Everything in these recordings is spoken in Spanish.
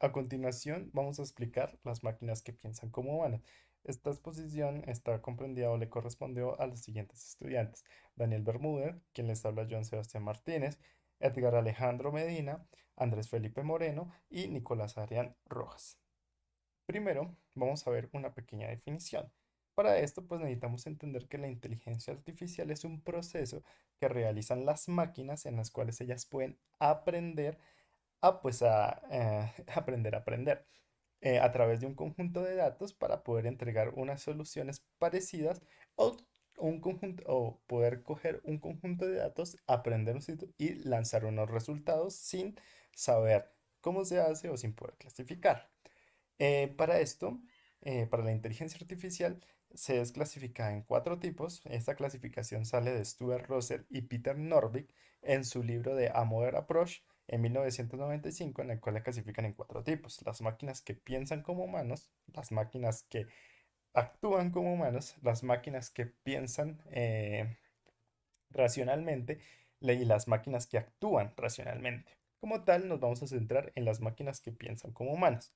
A continuación, vamos a explicar las máquinas que piensan como humanos. Esta exposición está comprendida o le correspondió a los siguientes estudiantes: Daniel Bermúdez, quien les habla John Sebastián Martínez, Edgar Alejandro Medina, Andrés Felipe Moreno y Nicolás Adrián Rojas. Primero, vamos a ver una pequeña definición. Para esto, pues necesitamos entender que la inteligencia artificial es un proceso que realizan las máquinas en las cuales ellas pueden aprender aprender a aprender a través de un conjunto de datos para poder entregar unas soluciones parecidas o o poder coger un conjunto de datos, aprender un sitio y lanzar unos resultados sin saber cómo se hace o sin poder clasificar. Para esto, para la inteligencia artificial, se es clasificada en cuatro tipos. Esta clasificación sale de Stuart Russell y Peter Norvig en su libro de A Modern Approach en 1995, en el cual la clasifican en cuatro tipos: las máquinas que piensan como humanos, las máquinas que actúan como humanos, las máquinas que piensan racionalmente y las máquinas que actúan racionalmente. Como tal, nos vamos a centrar en las máquinas que piensan como humanos.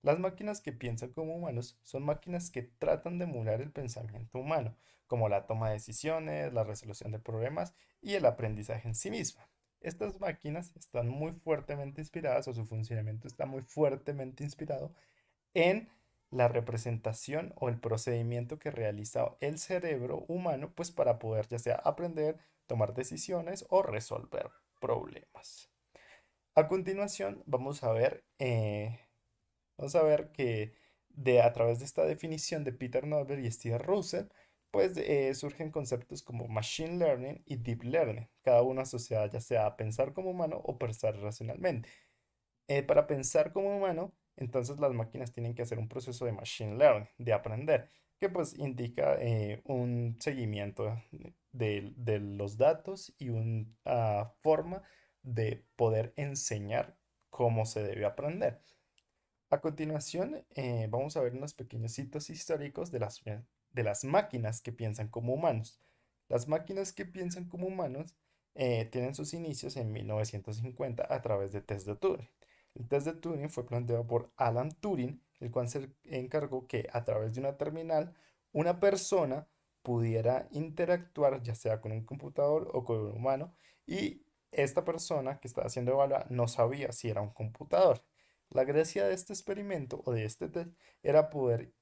Las máquinas que piensan como humanos son máquinas que tratan de emular el pensamiento humano, como la toma de decisiones, la resolución de problemas y el aprendizaje en sí misma. Estas máquinas están muy fuertemente inspiradas, o su funcionamiento está muy fuertemente inspirado en la representación o el procedimiento que realiza el cerebro humano, pues para poder ya sea aprender, tomar decisiones o resolver problemas. A continuación, vamos a ver que a través de esta definición de Peter Norberg y Steve Russell, pues surgen conceptos como Machine Learning y Deep Learning, cada uno asociado ya sea a pensar como humano o pensar racionalmente. Para pensar como humano, entonces las máquinas tienen que hacer un proceso de Machine Learning, de aprender, que pues indica un seguimiento de los datos y una forma de poder enseñar cómo se debe aprender. A continuación, vamos a ver unos pequeños hitos históricos de las máquinas que piensan como humanos. Las máquinas que piensan como humanos tienen sus inicios en 1950 a través de test de Turing. El test de Turing fue planteado por Alan Turing, el cual se encargó que a través de una terminal una persona pudiera interactuar ya sea con un computador o con un humano, y esta persona que estaba siendo evaluada no sabía si era un computador. La gracia de este experimento o de este test era poder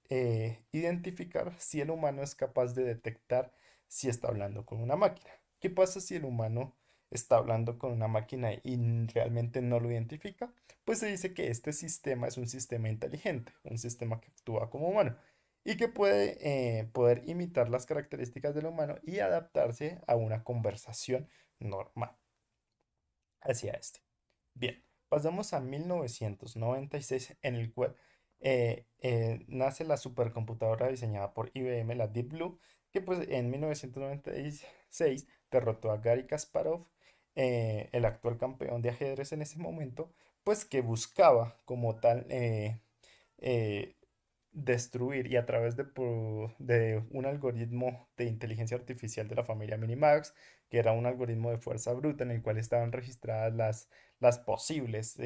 identificar si el humano es capaz de detectar si está hablando con una máquina. ¿Qué pasa si el humano está hablando con una máquina y realmente no lo identifica? Pues se dice que este sistema es un sistema inteligente, un sistema que actúa como humano y que puede poder imitar las características del humano y adaptarse a una conversación normal hacia este. Bien, pasamos a 1996, en el cual nace la supercomputadora diseñada por IBM, la Deep Blue, que pues en 1996 derrotó a Garry Kasparov, el actual campeón de ajedrez en ese momento, pues que buscaba como tal eh, destruir, y a través de un algoritmo de inteligencia artificial de la familia Minimax, que era un algoritmo de fuerza bruta en el cual estaban registradas las posibles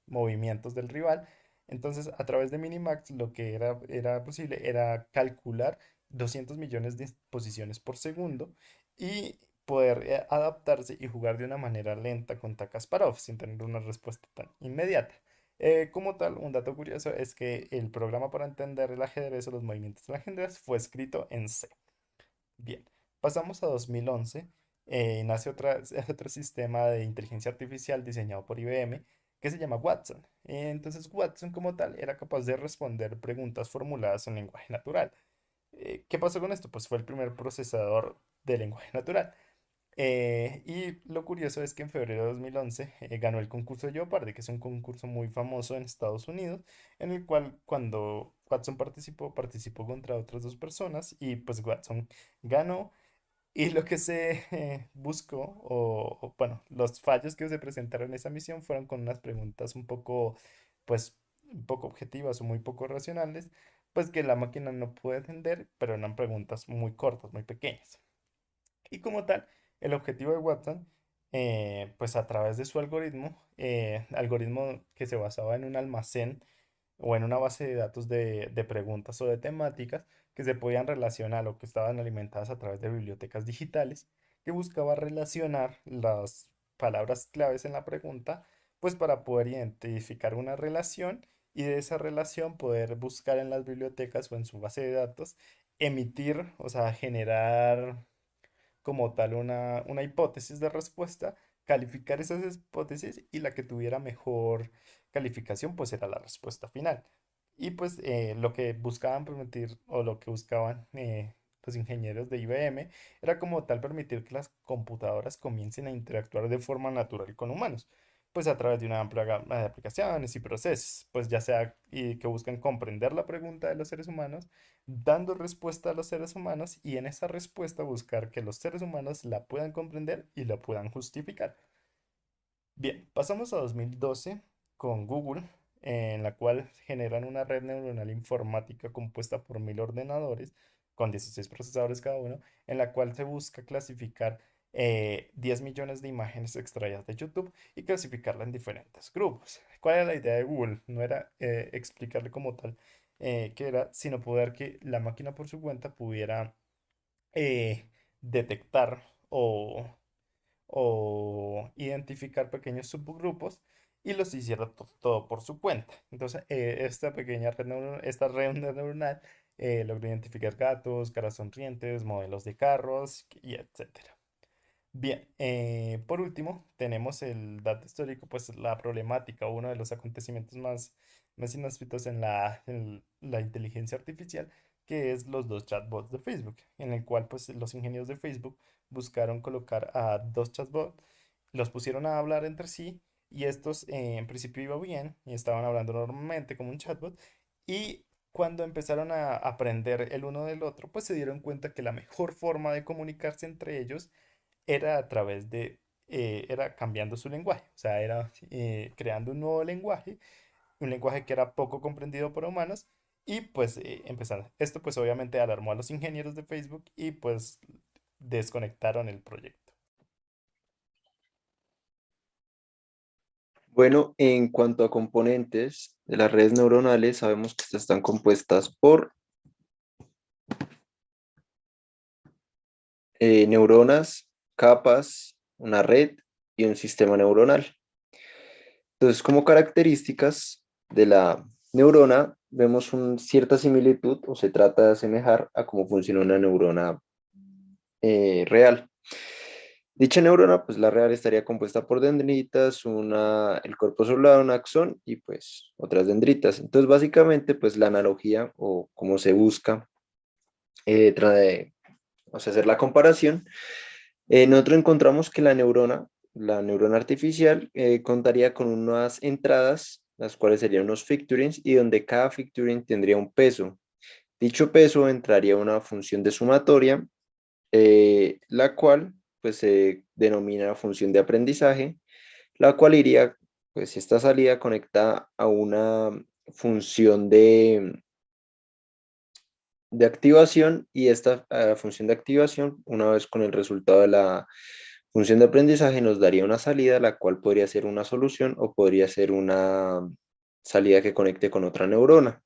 movimientos del rival. Entonces, a través de Minimax, lo que era posible era calcular 200 millones de posiciones por segundo y poder adaptarse y jugar de una manera lenta contra Kasparov sin tener una respuesta tan inmediata. Como tal, un dato curioso es que el programa para entender el ajedrez o los movimientos del ajedrez fue escrito en C. Bien, pasamos a 2011. Nace otro sistema de inteligencia artificial diseñado por IBM que se llama Watson. Entonces, Watson como tal era capaz de responder preguntas formuladas en lenguaje natural. ¿Qué pasó con esto? Pues fue el primer procesador de lenguaje natural. Y lo curioso es que en febrero de 2011 ganó el concurso de Jeopardy, que es un concurso muy famoso en Estados Unidos, en el cual cuando Watson participó contra otras dos personas y pues Watson ganó. Y lo que se buscó, bueno, los fallos que se presentaron en esa misión fueron con unas preguntas pues, un poco objetivas o muy poco racionales, pues que la máquina no puede entender, pero eran preguntas muy cortas, muy pequeñas. Y como tal, el objetivo de Watson pues a través de su algoritmo que se basaba en un almacén o en una base de datos de preguntas o de temáticas que se podían relacionar o que estaban alimentadas a través de bibliotecas digitales, que buscaba relacionar las palabras claves en la pregunta, pues para poder identificar una relación y de esa relación poder buscar en las bibliotecas o en su base de datos, emitir, o sea, generar como tal una hipótesis de respuesta, calificar esas hipótesis y la que tuviera mejor calificación pues era la respuesta final. Y pues lo que buscaban permitir o lo que buscaban los ingenieros de IBM era como tal permitir que las computadoras comiencen a interactuar de forma natural con humanos, pues a través de una amplia gama de aplicaciones y procesos, pues ya sea y que buscan comprender la pregunta de los seres humanos dando respuesta a los seres humanos y en esa respuesta buscar que los seres humanos la puedan comprender y la puedan justificar. Bien, pasamos a 2012 con Google, en la cual generan una red neuronal informática compuesta por 1000 ordenadores con 16 procesadores cada uno, en la cual se busca clasificar 10 millones de imágenes extraídas de YouTube y clasificarla en diferentes grupos. ¿Cuál era la idea de Google? No era explicarle como tal qué era, sino poder que la máquina por su cuenta pudiera detectar o identificar pequeños subgrupos y los hiciera todo por su cuenta. Entonces, esta red neuronal logró identificar gatos, caras sonrientes, modelos de carros y etcétera. Bien, por último, tenemos el dato histórico, pues la problemática, uno de los acontecimientos más inhóspitos en la inteligencia artificial, que es los dos chatbots de Facebook, en el cual pues los ingenieros de Facebook buscaron colocar a dos chatbots, los pusieron a hablar entre sí y estos en principio iba bien y estaban hablando normalmente como un chatbot y cuando empezaron a aprender el uno del otro, pues se dieron cuenta que la mejor forma de comunicarse entre ellos era a través era cambiando su lenguaje, o sea, era creando un nuevo lenguaje, un lenguaje que era poco comprendido por humanos y pues empezaron. Esto pues obviamente alarmó a los ingenieros de Facebook y pues desconectaron el proyecto. Bueno, en cuanto a componentes de las redes neuronales, sabemos que estas están compuestas por neuronas, capas, una red y un sistema neuronal. Entonces, como características de la neurona, vemos cierta similitud o se trata de asemejar a cómo funciona una neurona real. Dicha neurona, pues la real estaría compuesta por dendritas, el cuerpo celular, un axón y pues otras dendritas. Entonces, básicamente, pues la analogía o cómo se busca trae, o sea, hacer la comparación, nosotros encontramos que la neurona artificial, contaría con unas entradas, las cuales serían unos featurings y donde cada featuring tendría un peso. Dicho peso entraría a una función de sumatoria, la cual pues se denomina función de aprendizaje, la cual iría, pues esta salida conectada a una función de activación y esta función de activación, una vez con el resultado de la función de aprendizaje, nos daría una salida, la cual podría ser una solución o podría ser una salida que conecte con otra neurona.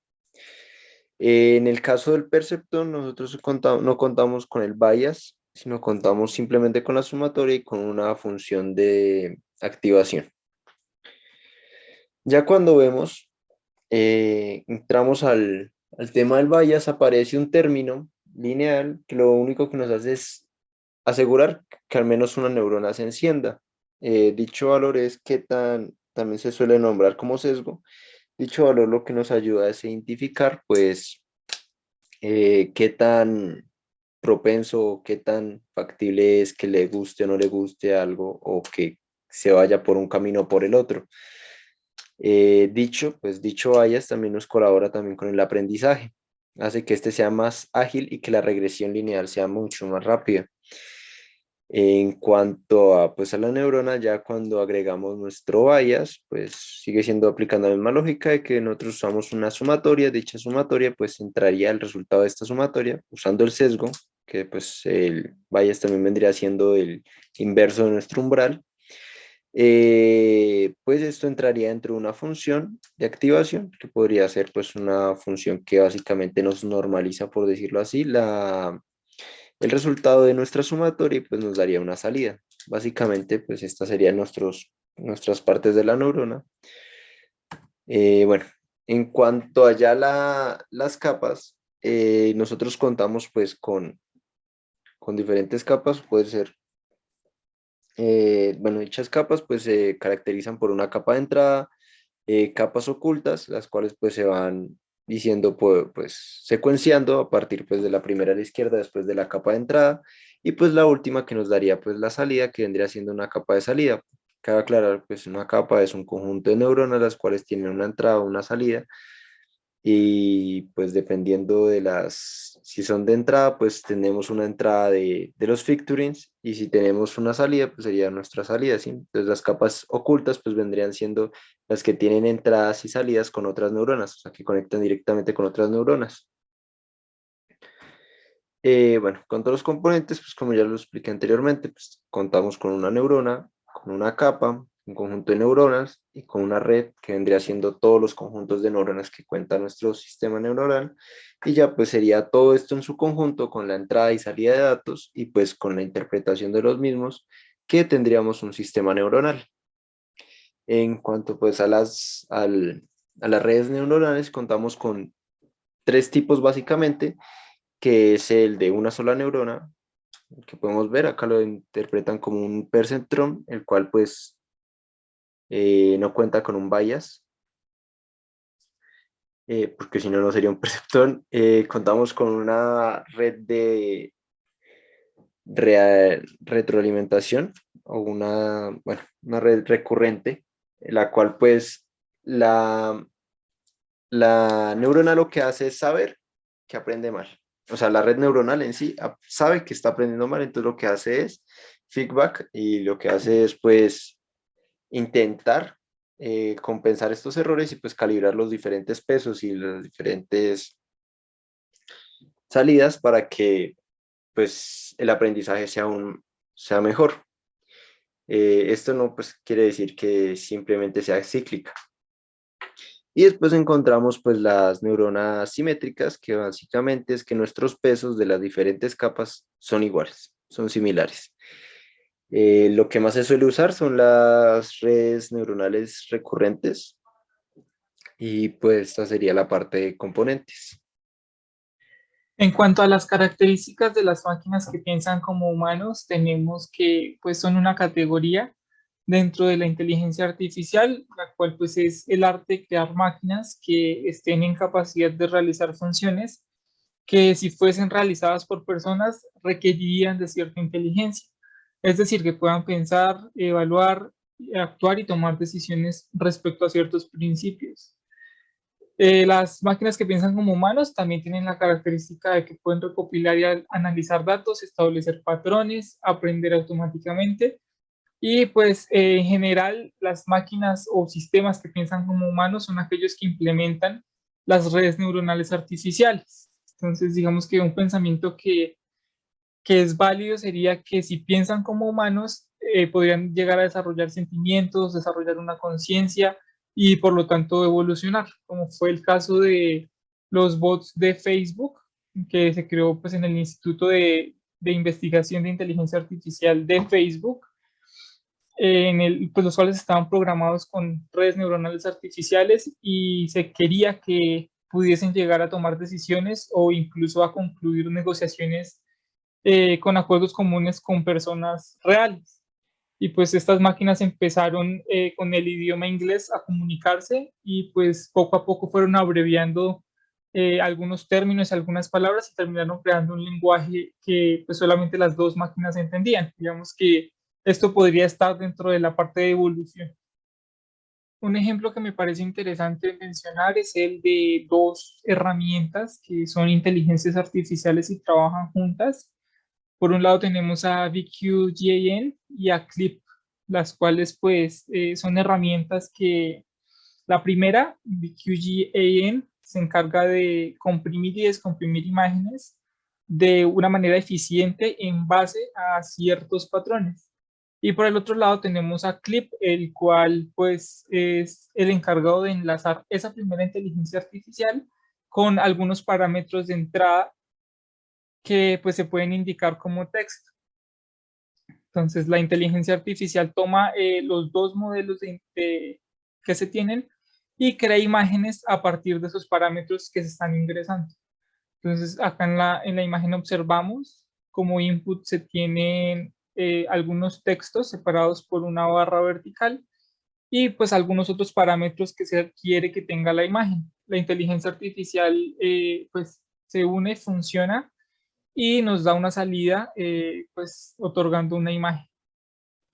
En el caso del perceptrón, nosotros no contamos con el bias, sino contamos simplemente con la sumatoria y con una función de activación. Ya cuando vemos, entramos al tema del bias, aparece un término lineal que lo único que nos hace es asegurar que al menos una neurona se encienda. Dicho valor es también se suele nombrar como sesgo. Dicho valor lo que nos ayuda es identificar, pues, qué tan propenso, qué tan factible es que le guste o no le guste algo o que se vaya por un camino o por el otro. Dicho bias también nos colabora también con el aprendizaje, hace que este sea más ágil y que la regresión lineal sea mucho más rápida. En cuanto a, pues, a la neurona, ya cuando agregamos nuestro bias, pues sigue siendo aplicando la misma lógica de que nosotros usamos una sumatoria, dicha sumatoria pues entraría el resultado de esta sumatoria usando el sesgo, que pues el bias también vendría siendo el inverso de nuestro umbral, Pues esto entraría dentro de una función de activación, que podría ser pues una función que básicamente nos normaliza, por decirlo así, el resultado de nuestra sumatoria y pues nos daría una salida. Básicamente pues estas serían nuestras partes de la neurona. Bueno, en cuanto a ya las capas, nosotros contamos pues con diferentes capas, puede ser, bueno, dichas capas pues se caracterizan por una capa de entrada, capas ocultas, las cuales pues se van diciendo pues secuenciando a partir pues de la primera a la izquierda después de la capa de entrada y pues la última que nos daría pues la salida que vendría siendo una capa de salida. Cabe aclarar pues una capa es un conjunto de neuronas las cuales tienen una entrada o una salida y pues dependiendo de si son de entrada, pues tenemos una entrada de los Ficturins y si tenemos una salida, pues sería nuestra salida, ¿sí? Entonces las capas ocultas pues vendrían siendo las que tienen entradas y salidas con otras neuronas, o sea, que conectan directamente con otras neuronas. Bueno, con todos los componentes, pues como ya lo expliqué anteriormente, pues contamos con una neurona, con una capa, un conjunto de neuronas y con una red que vendría siendo todos los conjuntos de neuronas que cuenta nuestro sistema neuronal. Y ya pues sería todo esto en su conjunto con la entrada y salida de datos y pues con la interpretación de los mismos que tendríamos un sistema neuronal. En cuanto pues a las redes neuronales, contamos con tres tipos básicamente, que es el de una sola neurona, que podemos ver, acá lo interpretan como un perceptrón, el cual pues no cuenta con un bias, porque si no, no sería un perceptrón. Contamos con una red de retroalimentación o bueno, una red recurrente, la cual pues la, la neurona lo que hace es saber que aprende mal. O sea, la red neuronal en sí sabe que está aprendiendo mal, entonces lo que hace es feedback y lo que hace es pues intentar compensar estos errores y pues calibrar los diferentes pesos y las diferentes salidas para que pues el aprendizaje sea mejor. Esto no pues quiere decir que simplemente sea cíclica. Y después encontramos pues las neuronas simétricas, que básicamente es que nuestros pesos de las diferentes capas son iguales, son similares. Lo que más se suele usar son las redes neuronales recurrentes y pues esta sería la parte de componentes. En cuanto a las características de las máquinas que piensan como humanos, tenemos que pues son una categoría dentro de la inteligencia artificial, la cual pues es el arte de crear máquinas que estén en capacidad de realizar funciones que si fuesen realizadas por personas requerirían de cierta inteligencia. Es decir, que puedan pensar, evaluar, actuar y tomar decisiones respecto a ciertos principios. Las máquinas que piensan como humanos también tienen la característica de que pueden recopilar y analizar datos, establecer patrones, aprender automáticamente y pues en general las máquinas o sistemas que piensan como humanos son aquellos que implementan las redes neuronales artificiales. Entonces digamos que un pensamiento que es válido sería que si piensan como humanos, podrían llegar a desarrollar sentimientos, desarrollar una conciencia y por lo tanto evolucionar, como fue el caso de los bots de Facebook, que se creó pues en el Instituto de Investigación de Inteligencia Artificial de Facebook, pues los cuales estaban programados con redes neuronales artificiales y se quería que pudiesen llegar a tomar decisiones o incluso a concluir negociaciones con acuerdos comunes con personas reales. Y pues estas máquinas empezaron con el idioma inglés a comunicarse y pues poco a poco fueron abreviando algunos términos, algunas palabras y terminaron creando un lenguaje que pues solamente las dos máquinas entendían. Digamos que esto podría estar dentro de la parte de evolución. Un ejemplo que me parece interesante mencionar es el de dos herramientas que son inteligencias artificiales y trabajan juntas. Por un lado tenemos a VQGAN y a Clip, las cuales pues son herramientas que la primera, VQGAN, se encarga de comprimir y descomprimir imágenes de una manera eficiente en base a ciertos patrones. Y por el otro lado tenemos a Clip, el cual pues es el encargado de enlazar esa primera inteligencia artificial con algunos parámetros de entrada que pues se pueden indicar como texto. Entonces la inteligencia artificial toma los dos modelos que se tienen y crea imágenes a partir de esos parámetros que se están ingresando. Entonces acá en la imagen observamos como input se tienen algunos textos separados por una barra vertical y pues algunos otros parámetros que se quiere que tenga la imagen. La inteligencia artificial pues se une, funciona y nos da una salida pues otorgando una imagen.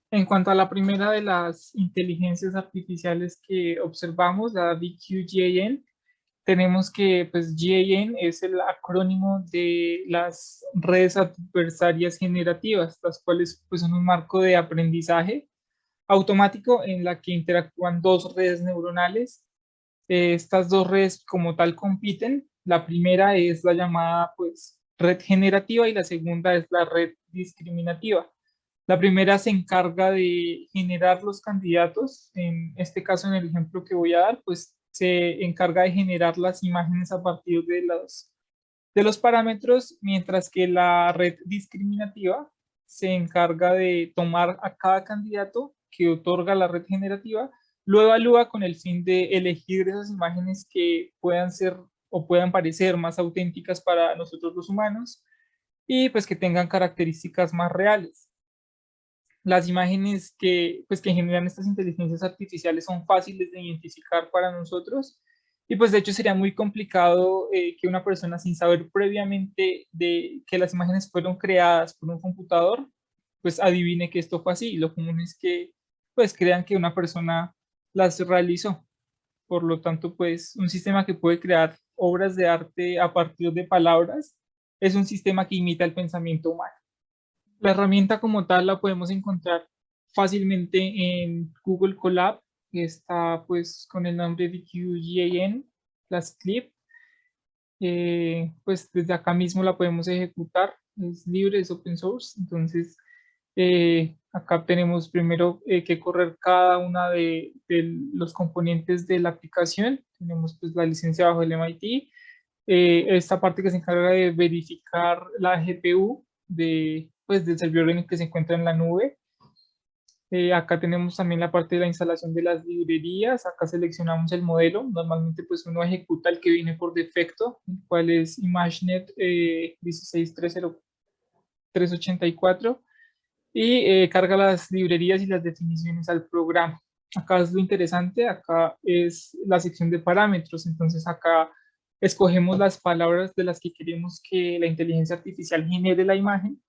En cuanto a la primera de las inteligencias artificiales que observamos, la VQGAN, tenemos que pues GAN es el acrónimo de las redes adversarias generativas, las cuales pues son un marco de aprendizaje automático en la que interactúan dos redes neuronales. Estas dos redes como tal compiten. La primera es la llamada pues red generativa y la segunda es la red discriminativa. La primera se encarga de generar los candidatos. En este caso, en el ejemplo que voy a dar, pues se encarga de generar las imágenes a partir de los parámetros, mientras que la red discriminativa se encarga de tomar a cada candidato que otorga la red generativa, lo evalúa con el fin de elegir esas imágenes que puedan ser o puedan parecer más auténticas para nosotros los humanos y pues que tengan características más reales. Las imágenes pues, que generan estas inteligencias artificiales son fáciles de identificar para nosotros y pues de hecho sería muy complicado que una persona sin saber previamente de que las imágenes fueron creadas por un computador, pues adivine que esto fue así. Lo común es que pues crean que una persona las realizó. Por lo tanto, pues un sistema que puede crear obras de arte a partir de palabras es un sistema que imita el pensamiento humano. La herramienta como tal la podemos encontrar fácilmente en Google Colab, que está pues con el nombre de QGAN, las clip. Pues desde acá mismo la podemos ejecutar, es libre, es open source. Entonces acá tenemos primero que correr cada una de los componentes de la aplicación. Tenemos pues la licencia bajo el MIT, esta parte que se encarga de verificar la GPU pues, del servidor en el que se encuentra en la nube. Acá tenemos también la parte de la instalación de las librerías. Acá seleccionamos el modelo. Normalmente pues uno ejecuta el que viene por defecto, el cual es ImageNet 1630384 y carga las librerías y las definiciones al programa. Acá es lo interesante, acá es la sección de parámetros. Entonces acá escogemos las palabras de las que queremos que la inteligencia artificial genere la imagen.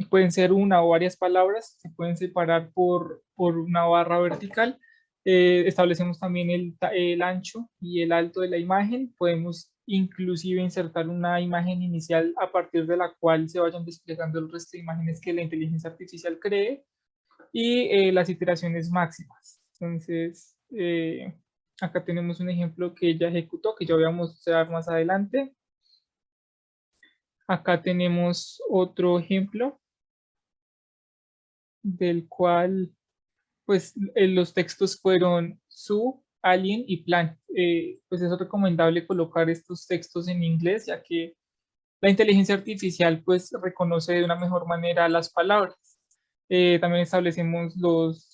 Pueden ser una o varias palabras, se pueden separar por una barra vertical. Establecemos también el ancho y el alto de la imagen. Podemos inclusive insertar una imagen inicial a partir de la cual se vayan desplegando el resto de imágenes que la inteligencia artificial cree y las iteraciones máximas. Entonces, acá tenemos un ejemplo que ya ejecutó, que ya voy a mostrar más adelante. Acá tenemos otro ejemplo del cual pues los textos fueron su, alien y plan. Pues es recomendable colocar estos textos en inglés, ya que la inteligencia artificial pues reconoce de una mejor manera las palabras. También establecemos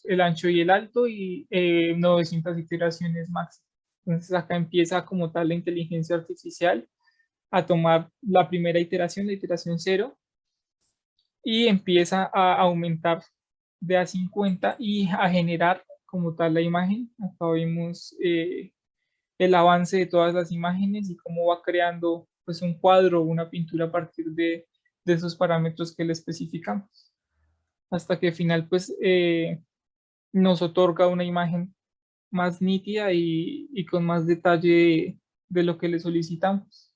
el ancho y el alto y 900 iteraciones máximas. Entonces acá empieza como tal la inteligencia artificial a tomar la primera iteración, la iteración 0, y empieza a aumentar de a 50 y a generar como tal la imagen. Acá vemos el avance de todas las imágenes y cómo va creando pues un cuadro o una pintura a partir de esos parámetros que le especificamos. Hasta que al final pues nos otorga una imagen más nítida y con más detalle de lo que le solicitamos.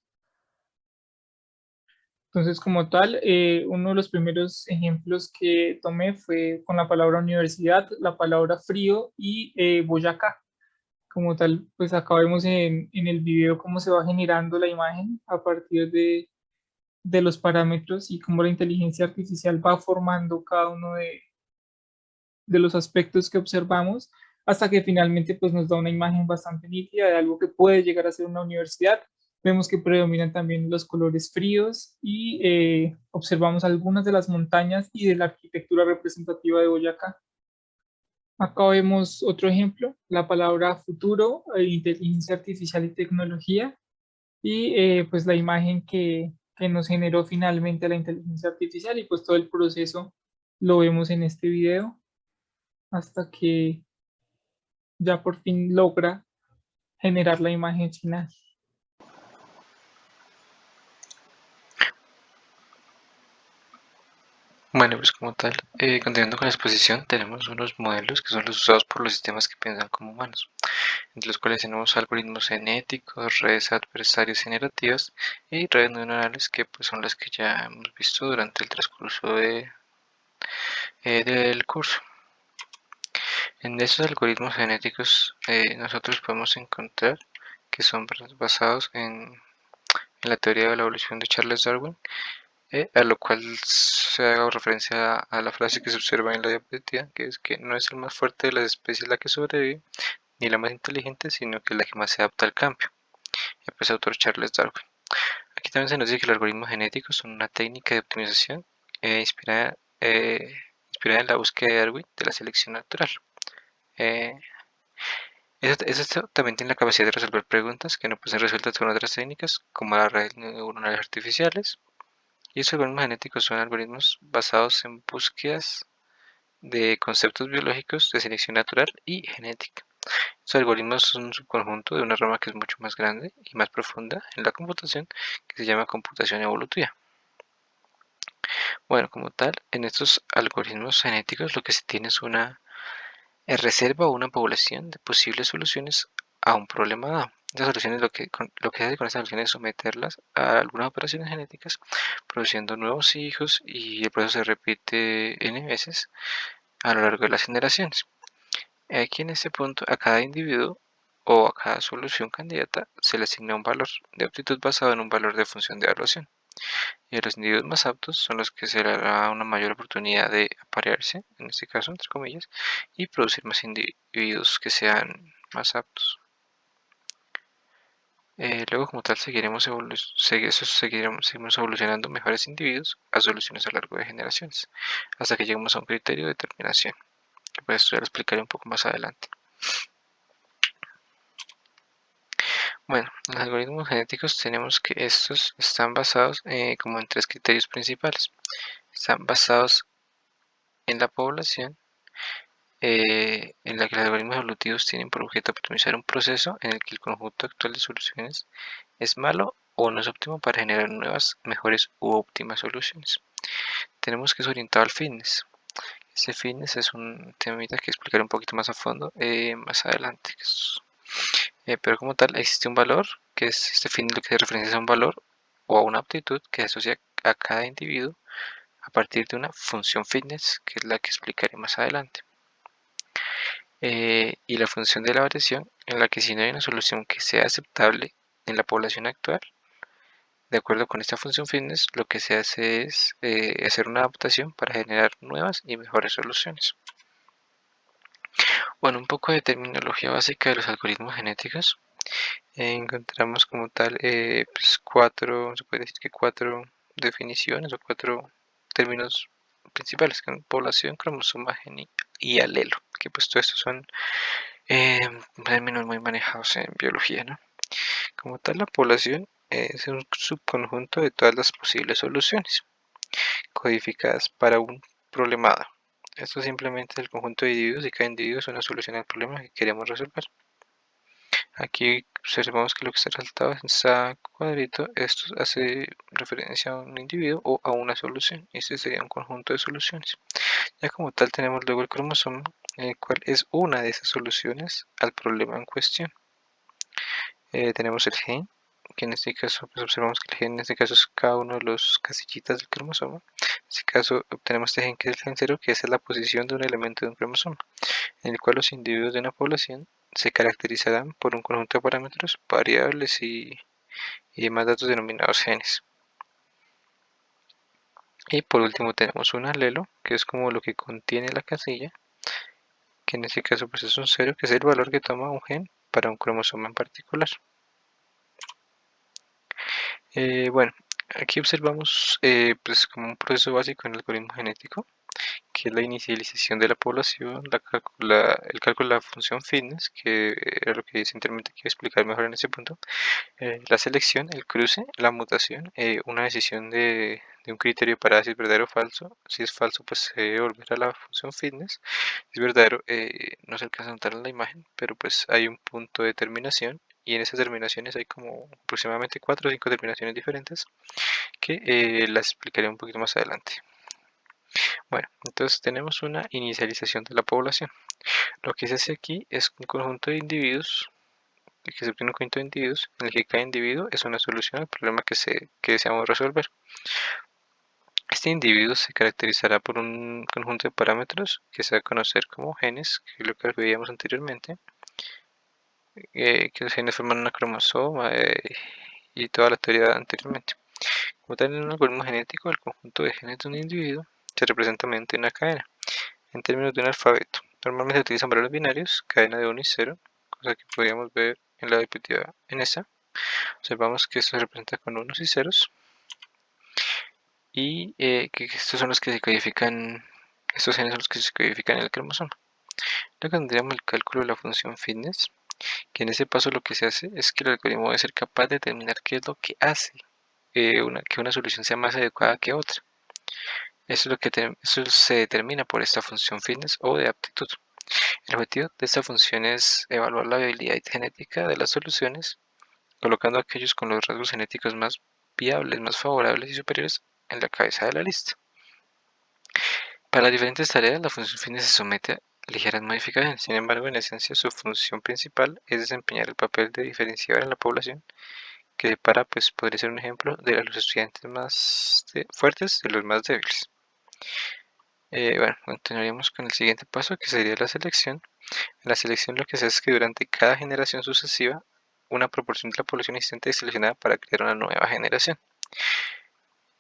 Entonces, como tal, uno de los primeros ejemplos que tomé fue con la palabra universidad, la palabra frío y Boyacá. Como tal, pues acá vemos en el video cómo se va generando la imagen a partir de los parámetros y cómo la inteligencia artificial va formando cada uno de los aspectos que observamos hasta que finalmente pues nos da una imagen bastante nítida de algo que puede llegar a ser una universidad. Vemos que predominan también los colores fríos y observamos algunas de las montañas y de la arquitectura representativa de Boyacá. Acá vemos otro ejemplo, la palabra futuro, inteligencia artificial y tecnología, y pues la imagen que nos generó finalmente la inteligencia artificial y pues todo el proceso lo vemos en este video hasta que ya por fin logra generar la imagen final. Bueno, pues como tal, continuando con la exposición, tenemos unos modelos que son los usados por los sistemas que piensan como humanos, entre los cuales tenemos algoritmos genéticos, redes adversarias generativas y redes neuronales que pues son las que ya hemos visto durante el transcurso del curso. En estos algoritmos genéticos nosotros podemos encontrar que son basados en la teoría de la evolución de Charles Darwin, a lo cual se haga referencia a la frase que se observa en la diapositiva, que es que no es el más fuerte de las especies la que sobrevive, ni la más inteligente, sino que es la que más se adapta al cambio. Y pues autor Charles Darwin. Aquí también se nos dice que los algoritmos genéticos son una técnica de optimización inspirada en la búsqueda de Darwin de la selección natural. Eh, Esto también tiene la capacidad de resolver preguntas que no pueden ser resueltas con otras técnicas, como las redes neuronales artificiales. Y estos algoritmos genéticos son algoritmos basados en búsquedas de conceptos biológicos de selección natural y genética. Estos algoritmos son un subconjunto de una rama que es mucho más grande y más profunda en la computación, que se llama computación evolutiva. Bueno, como tal, en estos algoritmos genéticos lo que se tiene es una reserva o una población de posibles soluciones a un problema dado. Estas soluciones lo que se hace con estas soluciones es someterlas a algunas operaciones genéticas, produciendo nuevos hijos y el proceso se repite n veces a lo largo de las generaciones. Aquí en este punto a cada individuo o a cada solución candidata se le asigna un valor de aptitud basado en un valor de función de evaluación. Y a los individuos más aptos son los que se les dará una mayor oportunidad de aparearse, en este caso, entre comillas, y producir más individuos que sean más aptos. Luego, como tal, seguimos evolucionando mejores individuos a soluciones a lo largo de generaciones, hasta que lleguemos a un criterio de determinación, que pues esto ya lo explicaré un poco más adelante. Bueno, los algoritmos genéticos tenemos que estos están basados como en tres criterios principales. Están basados en la población, en la que los algoritmos evolutivos tienen por objeto optimizar un proceso en el que el conjunto actual de soluciones es malo o no es óptimo para generar nuevas, mejores u óptimas soluciones. Tenemos que es orientado al fitness. Ese fitness es un temita que explicaré un poquito más a fondo más adelante. Pero como tal existe un valor, que es este fitness lo que se referencia a un valor o a una aptitud que se asocia a cada individuo a partir de una función fitness, que es la que explicaré más adelante. Y la función de la variación, en la que si no hay una solución que sea aceptable en la población actual, de acuerdo con esta función fitness, lo que se hace es hacer una adaptación para generar nuevas y mejores soluciones. Bueno, un poco de terminología básica de los algoritmos genéticos. Encontramos como tal pues se puede decir que cuatro definiciones o cuatro términos principales, que son población, cromosoma, gen y alelo, que pues todos estos son términos muy manejados en biología, ¿no? Como tal, la población es un subconjunto de todas las posibles soluciones codificadas para un problema dado. Esto simplemente es el conjunto de individuos y cada individuo es una solución al problema que queremos resolver. Aquí observamos que lo que está resaltado en este cuadrito, esto hace referencia a un individuo o a una solución. Este sería un conjunto de soluciones. Ya como tal tenemos luego el cromosoma, el cual es una de esas soluciones al problema en cuestión. Tenemos el gen, que en este caso pues observamos que el gen en este caso es cada uno de los casillitas del cromosoma. En este caso obtenemos este gen que es el gen 0, que es la posición de un elemento de un cromosoma, en el cual los individuos de una población se caracterizarán por un conjunto de parámetros, variables y demás datos denominados genes. Y por último tenemos un alelo, que es como lo que contiene la casilla, que en este caso pues es un 0, que es el valor que toma un gen para un cromosoma en particular. Bueno, aquí observamos pues como un proceso básico en el algoritmo genético, que es la inicialización de la población, el cálculo de la función fitness, que era lo que simplemente quiero explicar mejor en ese punto, la selección, el cruce, la mutación, una decisión de un criterio para si es verdadero o falso. Si es falso, pues se debe volver a la función fitness. Si es verdadero, no se alcanza a notar en la imagen, pero pues hay un punto de terminación. Y en esas terminaciones hay como aproximadamente 4 o 5 terminaciones diferentes que las explicaré un poquito más adelante. Bueno, entonces tenemos una inicialización de la población. Lo que se hace aquí es un conjunto de individuos, que se obtiene un conjunto de individuos en el que cada individuo es una solución al problema que deseamos resolver. Este individuo se caracterizará por un conjunto de parámetros que se va a conocer como genes, que es lo que veíamos anteriormente, que los genes forman una cromosoma y toda la teoría anteriormente. Como tal, en un algoritmo genético, el conjunto de genes de un individuo se representa mediante una cadena, en términos de un alfabeto. Normalmente se utilizan valores binarios, cadena de 1 y 0, cosa que podríamos ver en la diapositiva en esta. Observamos que esto se representa con unos y ceros, y que estos son los que se codifican, estos genes son los que se codifican en el cromosoma. Luego tendríamos el cálculo de la función fitness, que en ese paso lo que se hace es que el algoritmo debe ser capaz de determinar qué es lo que hace que una solución sea más adecuada que otra. Eso se determina por esta función fitness o de aptitud. El objetivo de esta función es evaluar la viabilidad genética de las soluciones, colocando a aquellos con los rasgos genéticos más viables, más favorables y superiores en la cabeza de la lista. Para las diferentes tareas, la función fitness se somete a ligeras modificaciones. Sin embargo, en esencia, su función principal es desempeñar el papel de diferenciador en la población, que pues, podría ser un ejemplo de los estudiantes más fuertes de los más débiles. Bueno, continuaríamos con el siguiente paso, que sería la selección. En la selección lo que se hace es que durante cada generación sucesiva, una proporción de la población existente es seleccionada para crear una nueva generación.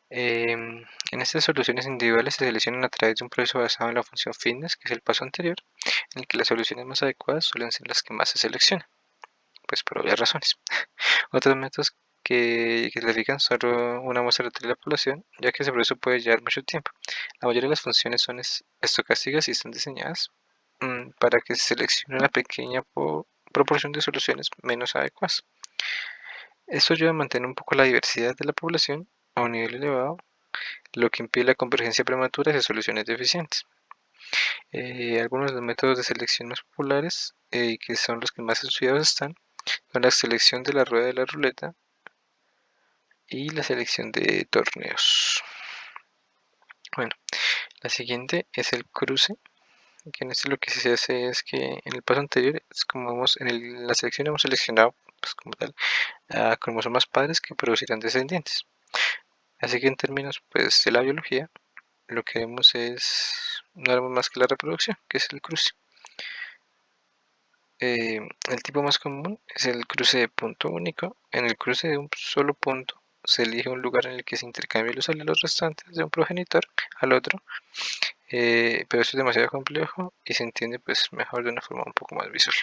En estas soluciones individuales se seleccionan a través de un proceso basado en la función fitness, que es el paso anterior, en el que las soluciones más adecuadas suelen ser las que más se seleccionan, pues por obvias razones. Otros métodos que clasifican solo una muestra de la población, ya que ese proceso puede llevar mucho tiempo. La mayoría de las funciones son estocásticas y están diseñadas para que se seleccione una pequeña proporción de soluciones menos adecuadas. Esto ayuda a mantener un poco la diversidad de la población a un nivel elevado, lo que impide la convergencia prematura de soluciones deficientes. Algunos de los métodos de selección más populares, que son los que más estudiados están, son la selección de la rueda de la ruleta y la selección de torneos. Bueno, la siguiente es el cruce, que en este lo que se hace es que en el paso anterior, es como en la selección hemos seleccionado pues, como tal a cromosomas padres que producirán descendientes. Así que en términos pues, de la biología, lo que vemos es no haremos más que la reproducción, que es el cruce. El tipo más común es el cruce de punto único. En el cruce de un solo punto se elige un lugar en el que se intercambien los alelos restantes de un progenitor al otro, pero esto es demasiado complejo y se entiende pues mejor de una forma un poco más visual.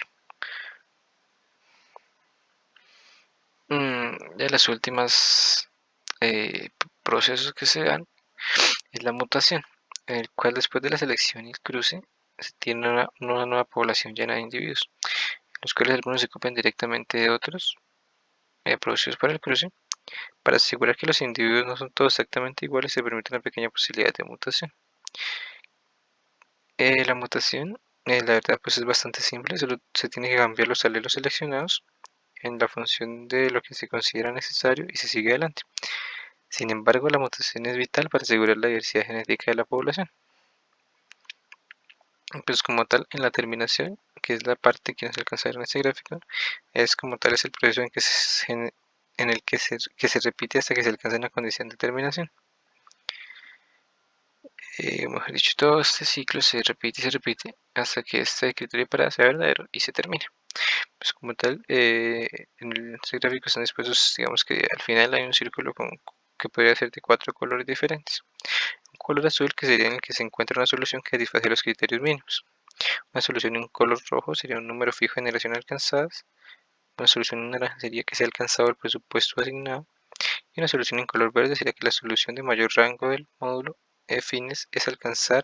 De las últimas procesos que se dan es la mutación, en el cual después de la selección y el cruce se tiene una nueva población llena de individuos, los cuales algunos se copian directamente de otros producidos para el cruce. Para asegurar que los individuos no son todos exactamente iguales, se permite una pequeña posibilidad de mutación. La mutación, la verdad, pues es bastante simple, solo se tiene que cambiar los alelos seleccionados en la función de lo que se considera necesario y se sigue adelante. Sin embargo, la mutación es vital para asegurar la diversidad genética de la población. Pues como tal, en la terminación, que es la parte que nos alcanza a ver en este gráfico, es como tal es el proceso en el que se repite hasta que se alcanza una condición de terminación. Mejor dicho, todo este ciclo se repite y se repite hasta que este criterio para sea verdadero y se termine. Pues como tal, en este gráfico están dispuestos, digamos que al final hay un círculo que podría ser de 4 colores diferentes. Un color azul que sería en el que se encuentra una solución que satisface los criterios mínimos. Una solución en color rojo sería un número fijo de generación alcanzadas. Una solución en naranja sería que se ha alcanzado el presupuesto asignado. Y una solución en color verde sería que la solución de mayor rango del módulo fines es alcanzar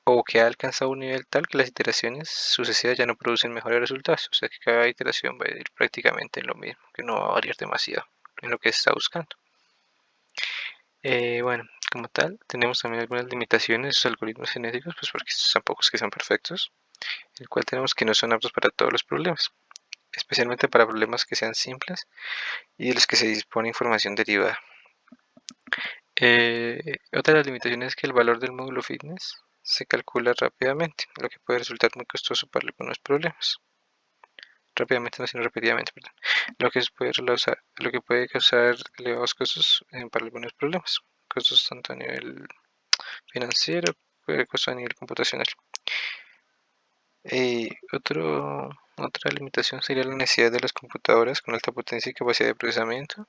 o que ha alcanzado un nivel tal que las iteraciones sucesivas ya no producen mejores resultados. O sea que cada iteración va a ir prácticamente en lo mismo, que no va a variar demasiado en lo que se está buscando. Bueno, como tal, tenemos también algunas limitaciones de estos algoritmos genéticos, pues porque tampoco es que sean perfectos, el cual tenemos que no son aptos para todos los problemas, especialmente para problemas que sean simples y de los que se dispone información derivada. Otra de las limitaciones es que el valor del módulo fitness se calcula rápidamente, lo que puede resultar muy costoso para algunos problemas. Rápidamente, no sino repetidamente, perdón. Lo que puede causar elevados costos para algunos problemas. Costos tanto a nivel financiero, costos a nivel computacional. Otra limitación sería la necesidad de las computadoras con alta potencia y capacidad de procesamiento,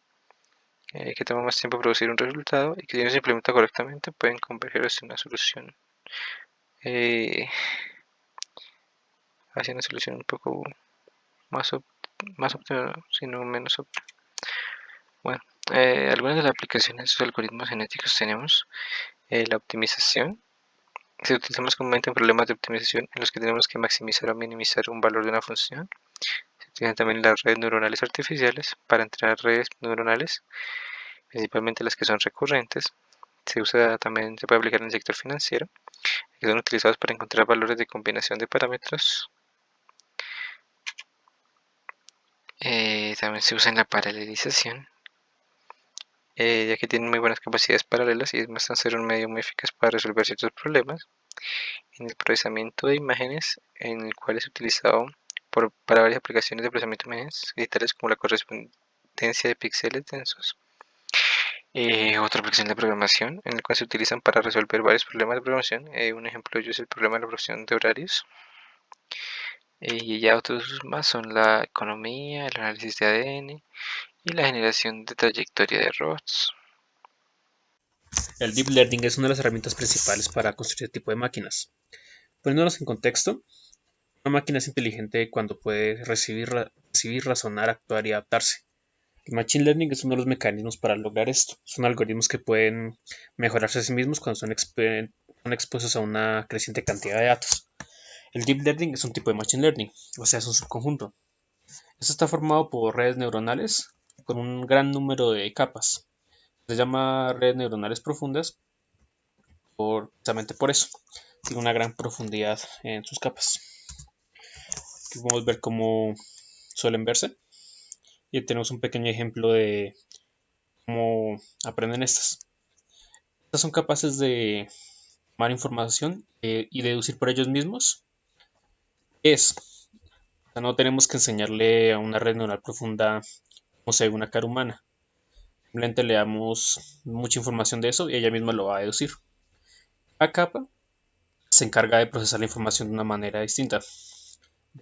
que toma más tiempo producir un resultado y que si no se implementa correctamente pueden converger hacia una solución eh, un poco más, más óptima, sino menos óptima. Bueno, algunas de las aplicaciones de estos algoritmos genéticos tenemos la optimización. Se utiliza más comúnmente en problemas de optimización en los que tenemos que maximizar o minimizar un valor de una función. Se utilizan también las redes neuronales artificiales para entrenar redes neuronales, principalmente las que son recurrentes. Se puede aplicar en el sector financiero, que son utilizados para encontrar valores de combinación de parámetros. También se usa en la paralelización, ya que tienen muy buenas capacidades paralelas y muestran ser un medio muy eficaz para resolver ciertos problemas. En el procesamiento de imágenes, en el cual es utilizado para varias aplicaciones de procesamiento de imágenes digitales como la correspondencia de píxeles densos. Otra aplicación de programación, en el cual se utilizan para resolver varios problemas de programación. Un ejemplo de ello es el problema de la programación de horarios. Y ya otros usos más son la economía, el análisis de ADN y la generación de trayectoria de robots. El Deep Learning es una de las herramientas principales para construir este tipo de máquinas. Poniéndonos en contexto, una máquina es inteligente cuando puede recibir, razonar, actuar y adaptarse. El Machine Learning es uno de los mecanismos para lograr esto. Son algoritmos que pueden mejorarse a sí mismos cuando son expuestos a una creciente cantidad de datos. El Deep Learning es un tipo de Machine Learning, o sea, es un subconjunto. Esto está formado por redes neuronales con un gran número de capas. Se llama redes neuronales profundas precisamente por eso. Tiene una gran profundidad en sus capas. Aquí podemos ver cómo suelen verse. Y tenemos un pequeño ejemplo de cómo aprenden estas. Estas son capaces de tomar información y deducir por ellos mismos. O sea, no tenemos que enseñarle a una red neural profunda cómo se ve una cara humana. Simplemente le damos mucha información de eso y ella misma lo va a deducir. Cada capa se encarga de procesar la información de una manera distinta,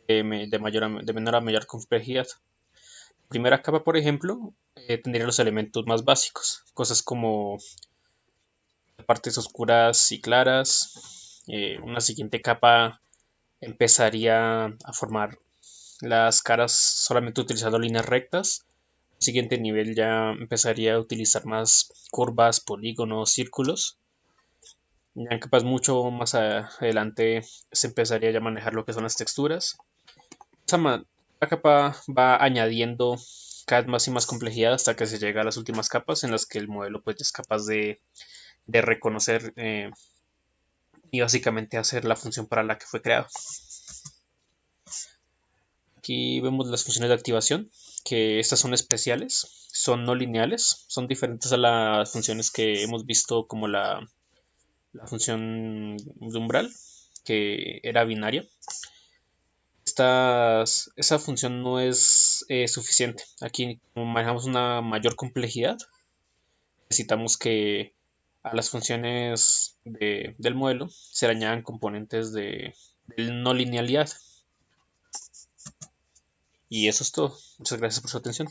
de menor a mayor complejidad. La primera capa, por ejemplo, tendría los elementos más básicos, cosas como partes oscuras y claras. Una siguiente capa empezaría a formar las caras solamente utilizando líneas rectas. El siguiente nivel ya empezaría a utilizar más curvas, polígonos, círculos. Ya en capas mucho más adelante se empezaría ya a manejar lo que son las texturas. Cada capa va añadiendo cada vez más y más complejidad hasta que se llega a las últimas capas en las que el modelo pues, es capaz de reconocer y básicamente hacer la función para la que fue creado. Aquí vemos las funciones de activación, que estas son especiales, son no lineales, son diferentes a las funciones que hemos visto como la función de umbral, que era binaria. Esa función no es suficiente. Aquí, como manejamos una mayor complejidad, necesitamos que a las funciones del modelo se le añadan componentes de no linealidad. Y eso es todo. Muchas gracias por su atención.